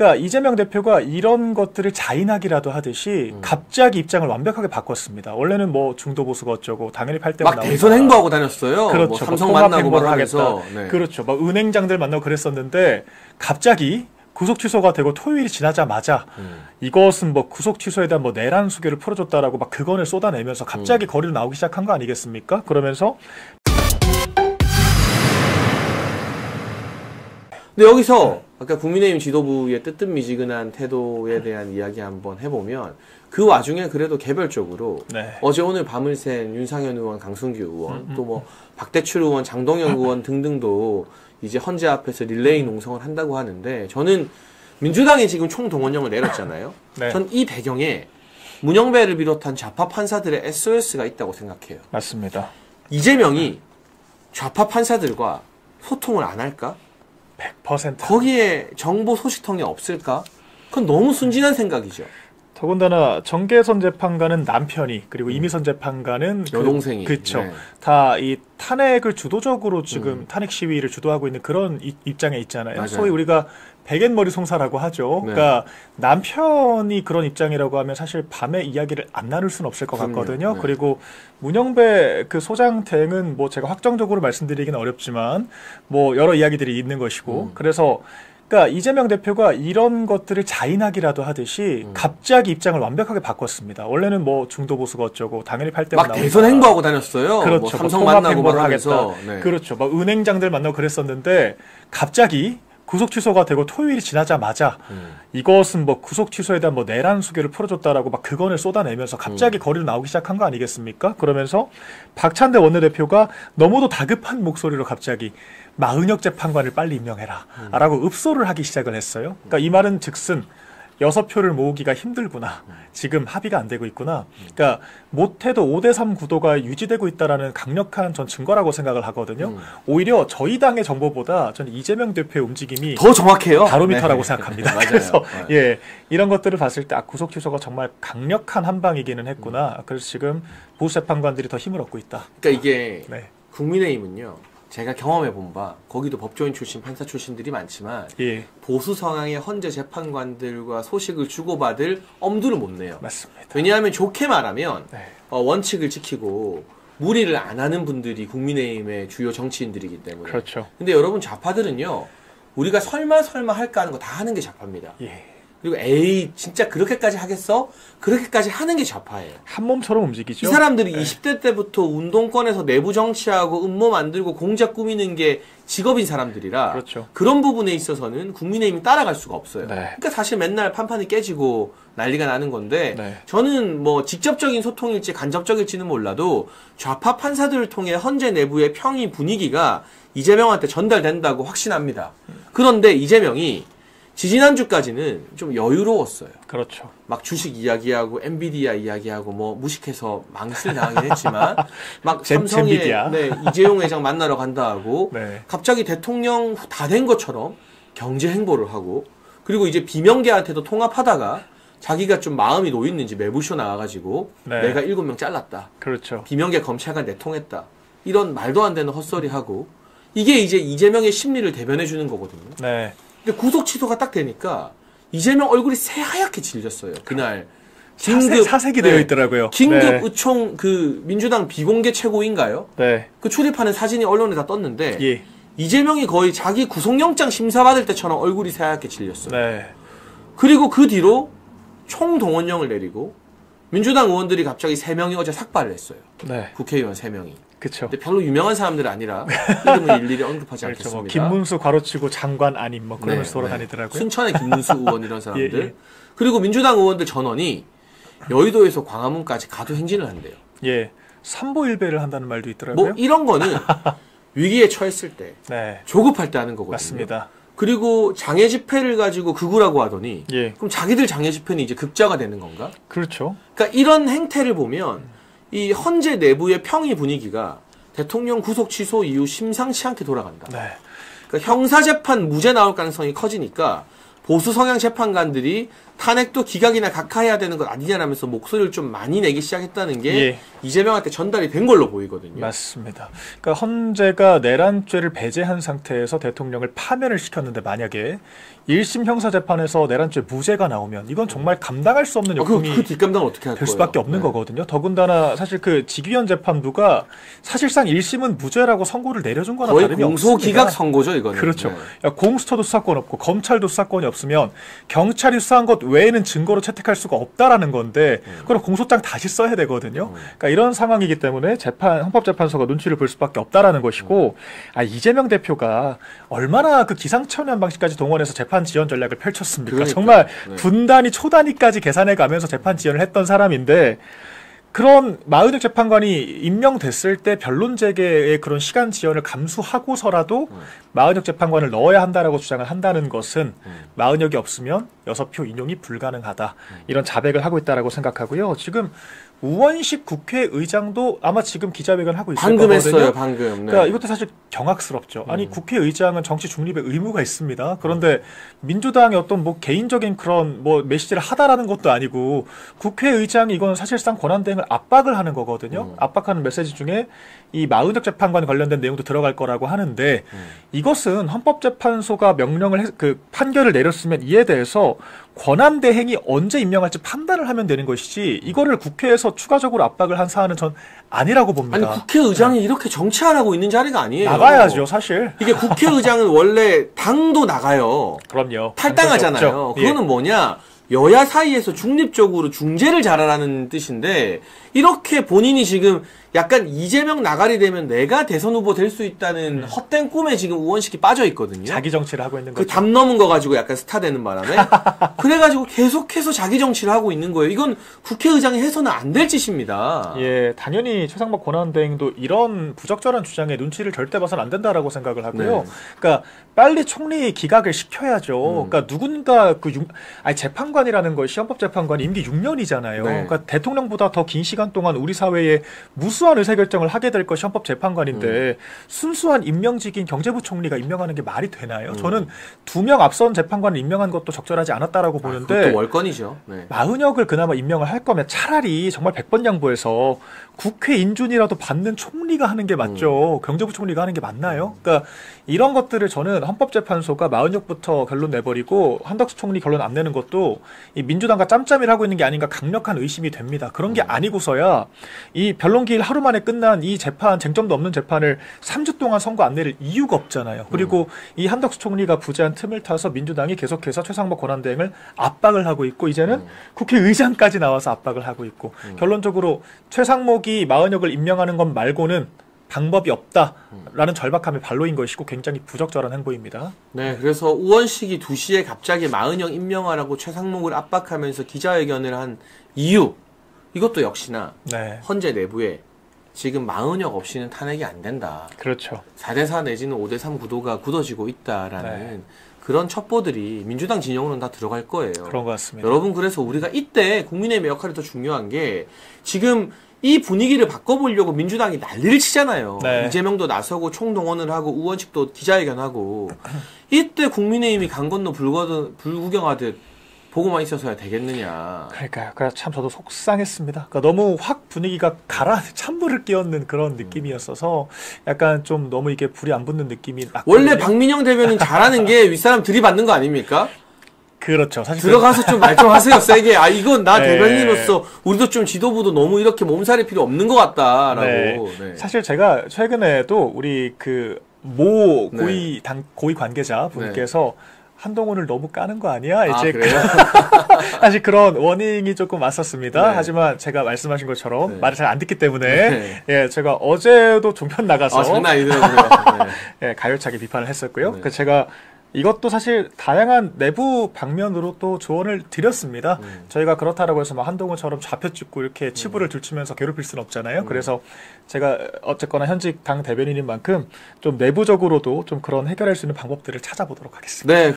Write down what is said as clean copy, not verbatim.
그러니까 이재명 대표가 이런 것들을 자인하기라도 하듯이 갑자기 입장을 완벽하게 바꿨습니다. 원래는 뭐 중도 보수가 어쩌고 당연히 8대 막 대선 행보하고 다녔어요. 그렇죠. 뭐 삼성 만나고 막 하면서. 네. 그렇죠. 막 은행장들 만나고 그랬었는데 갑자기 구속 취소가 되고 토요일이 지나자마자 이것은 뭐 구속 취소에 대한 뭐 내란 수계를 풀어줬다라고 막 그건을 쏟아내면서 갑자기 거리로 나오기 시작한 거 아니겠습니까? 그러면서 근데 여기서 아까 국민의힘 지도부의 뜨뜻미지근한 태도에 대한 이야기 한번 해보면 그 와중에 그래도 개별적으로 네. 어제 오늘 밤을 샌 윤상현 의원, 강승규 의원, 또 뭐 박대출 의원, 장동영 의원 등등도 이제 헌재 앞에서 릴레이 농성을 한다고 하는데 저는 민주당이 지금 총동원령을 내렸잖아요. 네. 전 이 배경에 문영배를 비롯한 좌파 판사들의 SOS가 있다고 생각해요. 맞습니다. 이재명이 좌파 판사들과 소통을 안 할까? 100%. 거기에 정보 소식통이 없을까? 그건 너무 순진한 생각이죠. 더군다나 정계선 재판관은 남편이 그리고 이미선 재판관은 여동생이 그렇죠. 네. 다 이 탄핵을 주도적으로 지금 탄핵 시위를 주도하고 있는 그런 입장에 있잖아요. 맞아요. 소위 우리가 백엔머리 송사라고 하죠. 네. 그러니까 남편이 그런 입장이라고 하면 사실 밤에 이야기를 안 나눌 수는 없을 것 그럼요. 같거든요. 네. 그리고 문영배 그 소장 대응은 뭐 제가 확정적으로 말씀드리기는 어렵지만 뭐 여러 이야기들이 있는 것이고 그래서 그러니까 이재명 대표가 이런 것들을 자인하기라도 하듯이 갑자기 입장을 완벽하게 바꿨습니다. 원래는 뭐 중도 보수가 어쩌고 당연히 8대 막 대선 행보하고 다녔어요. 그렇죠. 뭐 삼성 통합 만나고 막 행보를 하면서. 하겠다. 네. 그렇죠. 막 은행장들 만나고 그랬었는데 갑자기 구속 취소가 되고 토요일이 지나자마자 이것은 뭐 구속 취소에 대한 뭐 내란 수계를 풀어줬다라고 막 그건을 쏟아내면서 갑자기 거리로 나오기 시작한 거 아니겠습니까? 그러면서 박찬대 원내대표가 너무도 다급한 목소리로 갑자기 마은혁 재판관을 빨리 임명해라 라고 읍소를 하기 시작을 했어요. 그러니까 이 말은 즉슨 6표를 모으기가 힘들구나. 지금 합의가 안 되고 있구나. 그러니까 못해도 5대3 구도가 유지되고 있다라는 강력한 전 증거라고 생각을 하거든요. 오히려 저희 당의 정보보다 저는 이재명 대표의 움직임이 더 정확해요. 바로미터라고 네. 생각합니다. 맞아요. 그래서 네. 예, 이런 것들을 봤을 때 구속 취소가 정말 강력한 한 방이기는 했구나. 그래서 지금 보수 재판관들이 더 힘을 얻고 있다. 그러니까 이게 네. 국민의힘은요. 제가 경험해 본 바 거기도 법조인 출신 판사 출신들이 많지만 예, 보수 성향의 헌재 재판관들과 소식을 주고받을 엄두를 못 내요. 맞습니다. 왜냐하면 좋게 말하면 네. 원칙을 지키고 무리를 안 하는 분들이 국민의힘의 주요 정치인들이기 때문에. 그렇죠. 근데 여러분 좌파들은요. 우리가 설마 할까 하는 거 다 하는 게 좌파입니다. 예. 그리고 에이 진짜 그렇게까지 하겠어? 그렇게까지 하는 게 좌파예요. 한 몸처럼 움직이죠. 이 사람들이 20대 때부터 운동권에서 내부 정치하고 음모 만들고 공작 꾸미는 게 직업인 사람들이라 그렇죠. 그런 부분에 있어서는 국민의힘이 따라갈 수가 없어요. 네. 그러니까 사실 맨날 판판이 깨지고 난리가 나는 건데 네. 저는 뭐 직접적인 소통일지 간접적일지는 몰라도 좌파 판사들을 통해 헌재 내부의 평의 분위기가 이재명한테 전달된다고 확신합니다. 그런데 이재명이 지지난주까지는 좀 여유로웠어요. 그렇죠. 막 주식 이야기하고 엔비디아 이야기하고 뭐 무식해서 망신을 당하긴 했지만 막 삼성의 젠비디아. 네, 이재용 회장 만나러 간다 하고 네. 갑자기 대통령 다 된 것처럼 경제 행보를 하고 그리고 이제 비명계한테도 통합하다가 자기가 좀 마음이 놓였는지 매부쇼 나와가지고 네. 내가 7명 잘랐다. 그렇죠. 비명계 검찰관 내통했다. 이런 말도 안 되는 헛소리하고 이게 이제 이재명의 심리를 대변해 주는 거거든요. 네. 근데 구속 취소가 딱 되니까 이재명 얼굴이 새하얗게 질렸어요. 그날 긴급 사색이 되어 있더라고요. 긴급 네. 의총 그 민주당 비공개 최고인가요? 네. 그 출입하는 사진이 언론에 다 떴는데 예. 이재명이 거의 자기 구속영장 심사받을 때처럼 얼굴이 새하얗게 질렸어요. 네. 그리고 그 뒤로 총동원령을 내리고 민주당 의원들이 갑자기 3명이 어제 삭발을 했어요. 네. 국회의원 3명이. 그렇죠. 근데 별로 유명한 사람들이 아니라 이름은 일일이 언급하지 그렇죠. 뭐 않겠습니다. 김문수 괄호치고 장관 아님 뭐 그러면서 돌아다니더라고요. 순천의 김문수 의원 이런 사람들. 예, 예. 그리고 민주당 의원들 전원이 여의도에서 광화문까지 가도 행진을 한대요. 예. 삼보일배를 한다는 말도 있더라고요. 뭐 이런 거는 위기에 처했을 때 네. 조급할 때 하는 거거든요. 맞습니다. 그리고 장애 집회를 가지고 극우라고 하더니 예. 그럼 자기들 장애 집회는 이제 극자가 되는 건가? 그렇죠. 그러니까 이런 행태를 보면 이 헌재 내부의 평의 분위기가 대통령 구속 취소 이후 심상치 않게 돌아간다. 네. 그러니까 형사재판 무죄 나올 가능성이 커지니까 보수 성향 재판관들이 탄핵도 기각이나 각하해야 되는 것 아니냐라면서 목소리를 좀 많이 내기 시작했다는 게 예. 이재명한테 전달이 된 걸로 보이거든요. 맞습니다. 그러니까 헌재가 내란죄를 배제한 상태에서 대통령을 파면을 시켰는데 만약에 1심 형사재판에서 내란죄 무죄가 나오면 이건 정말 감당할 수 없는 역풍이 그 뒷감당을 어떻게 할 될 거예요? 수밖에 없는 거거든요. 더군다나 사실 그 직위원 재판부가 사실상 1심은 무죄라고 선고를 내려준 거나 거의 다름이 공소 없습니다. 기각 선고죠, 이거는. 그렇죠. 네. 야, 공수처도 수사권 없고 검찰도 수사권이 없으면 경찰이 수사한 것 외에는 증거로 채택할 수가 없다라는 건데 그럼 공소장 다시 써야 되거든요. 그러니까 이런 상황이기 때문에 헌법재판소가 눈치를 볼 수밖에 없다라는 것이고 이재명 대표가 얼마나 그 기상천외한 방식까지 동원해서 재판 지연 전략을 펼쳤습니까? 그러니까요. 정말 네. 분단위 초단위까지 계산해 가면서 재판 지연을 했던 사람인데 그런 마은혁 재판관이 임명됐을 때 변론 재개의 그런 시간 지연을 감수하고서라도 마은혁 재판관을 넣어야 한다라고 주장을 한다는 것은 마은혁이 없으면 6표 인용이 불가능하다. 이런 자백을 하고 있다라고 생각하고요. 지금 우원식 국회의장도 아마 지금 기자회견 하고 있을 방금 거거든요. 했어요, 방금. 네. 그러니까 이것도 사실 경악스럽죠. 아니 국회의장은 정치 중립의 의무가 있습니다. 그런데 민주당의 어떤 뭐 개인적인 그런 뭐 메시지를 하다라는 것도 아니고 국회의장이 이건 사실상 권한대행을 압박을 하는 거거든요. 압박하는 메시지 중에 이 마은혁 재판관 관련된 내용도 들어갈 거라고 하는데 이것은 헌법재판소가 그 판결을 내렸으면 이에 대해서 권한대행이 언제 임명할지 판단을 하면 되는 것이지 이거를 국회에서 추가적으로 압박을 한 사안은 전 아니라고 봅니다. 아니 국회의장이 이렇게 정치하라고 있는 자리가 아니에요. 나가야죠, 사실. 이게 국회의장은 원래 당도 나가요. 그럼요. 탈당하잖아요. 예. 그거는 뭐냐? 여야 사이에서 중립적으로 중재를 잘하라는 뜻인데 이렇게 본인이 지금 약간 이재명 나가리 되면 내가 대선 후보 될 수 있다는 헛된 꿈에 지금 우원식이 빠져 있거든요. 자기 정치를 하고 있는 그 거죠. 담 넘은 거 가지고 약간 스타 되는 바람에 그래가지고 계속해서 자기 정치를 하고 있는 거예요. 이건 국회의장이 해서는 안 될 짓입니다. 예, 당연히 최상목 권한대행도 이런 부적절한 주장에 눈치를 절대 봐서는 안 된다라고 생각을 하고요. 네. 그러니까 빨리 총리 기각을 시켜야죠. 그러니까 누군가 재판관이라는 것이 헌법재판관이 임기 6년이잖아요. 네. 그러니까 대통령보다 더 긴 시간 동안 우리 사회에 무수한 의사결정을 하게 될 것이 헌법재판관인데 순수한 임명직인 경제부 총리가 임명하는 게 말이 되나요? 저는 2명 앞선 재판관을 임명한 것도 적절하지 않았다라고 보는데 그것도 월권이죠. 네. 마은혁을 그나마 임명을 할 거면 차라리 정말 100번 양보해서 국회 인준이라도 받는 총리가 하는 게 맞죠. 경제부 총리가 하는 게 맞나요? 그러니까 이런 것들을 저는 헌법재판소가 마은혁부터 결론 내버리고 한덕수 총리 결론 안 내는 것도 이 민주당과 짬짬이를 하고 있는 게 아닌가 강력한 의심이 됩니다. 그런 게 아니고서야 이 변론기일 하루 만에 끝난 이 재판, 쟁점도 없는 재판을 3주 동안 선고 안 내릴 이유가 없잖아요. 그리고 이 한덕수 총리가 부재한 틈을 타서 민주당이 계속해서 최상목 권한대행을 압박을 하고 있고 이제는 국회의장까지 나와서 압박을 하고 있고 결론적으로 최상목이 마은혁을 임명하는 것 말고는 방법이 없다라는 절박함의 발로인 것이고 굉장히 부적절한 행보입니다. 네, 그래서 우원식이 2시에 갑자기 마은혁 임명하라고 최상목을 압박하면서 기자회견을 한 이유 이것도 역시나 네. 헌재 내부에 지금 마은혁 없이는 탄핵이 안 된다. 그렇죠. 4대4 내지는 5대3 구도가 굳어지고 있다라는 네. 그런 첩보들이 민주당 진영으로는 다 들어갈 거예요. 그런 것 같습니다. 여러분 그래서 우리가 이때 국민의힘의 역할이 더 중요한 게 지금 이 분위기를 바꿔보려고 민주당이 난리를 치잖아요. 네. 이재명도 나서고 총동원을 하고 우원식도 기자회견하고 이때 국민의힘이 강 건너 불구경하듯 보고만 있어서야 되겠느냐. 그러니까요. 그래서 참 저도 속상했습니다. 그러니까 너무 확 분위기가 찬불을 끼얹는 그런 느낌이었어서 약간 좀 너무 이게 불이 안 붙는 느낌이 났거든요. 원래 박민영 대변인 잘하는 게 윗사람 들이받는 거 아닙니까? 그렇죠. 사실 들어가서 좀 말 좀 하세요, 세게. 이건 나 네. 대변인으로서 우리도 좀 지도부도 너무 이렇게 몸살이 필요 없는 것 같다라고. 네. 네. 사실 제가 최근에도 우리 모 네. 고위 관계자 분께서 한동훈을 너무 까는 거 아니야? 아, 이제 그래요? 사실 그런 워닝이 조금 왔었습니다. 네. 하지만 제가 말씀하신 것처럼 네. 말을 잘 안 듣기 때문에 네. 예, 제가 어제도 종편 나가서 장난 아니더라고요. 네. 예, 가열차게 비판을 했었고요. 네. 그 제가 이것도 사실 다양한 내부 방면으로 또 조언을 드렸습니다. 저희가 그렇다라고 해서 막 한동훈처럼 좌표 찍고 이렇게 치부를 들추면서 괴롭힐 수는 없잖아요. 그래서 제가 어쨌거나 현직 당 대변인인 만큼 좀 내부적으로도 좀 그런 해결할 수 있는 방법들을 찾아보도록 하겠습니다. 네.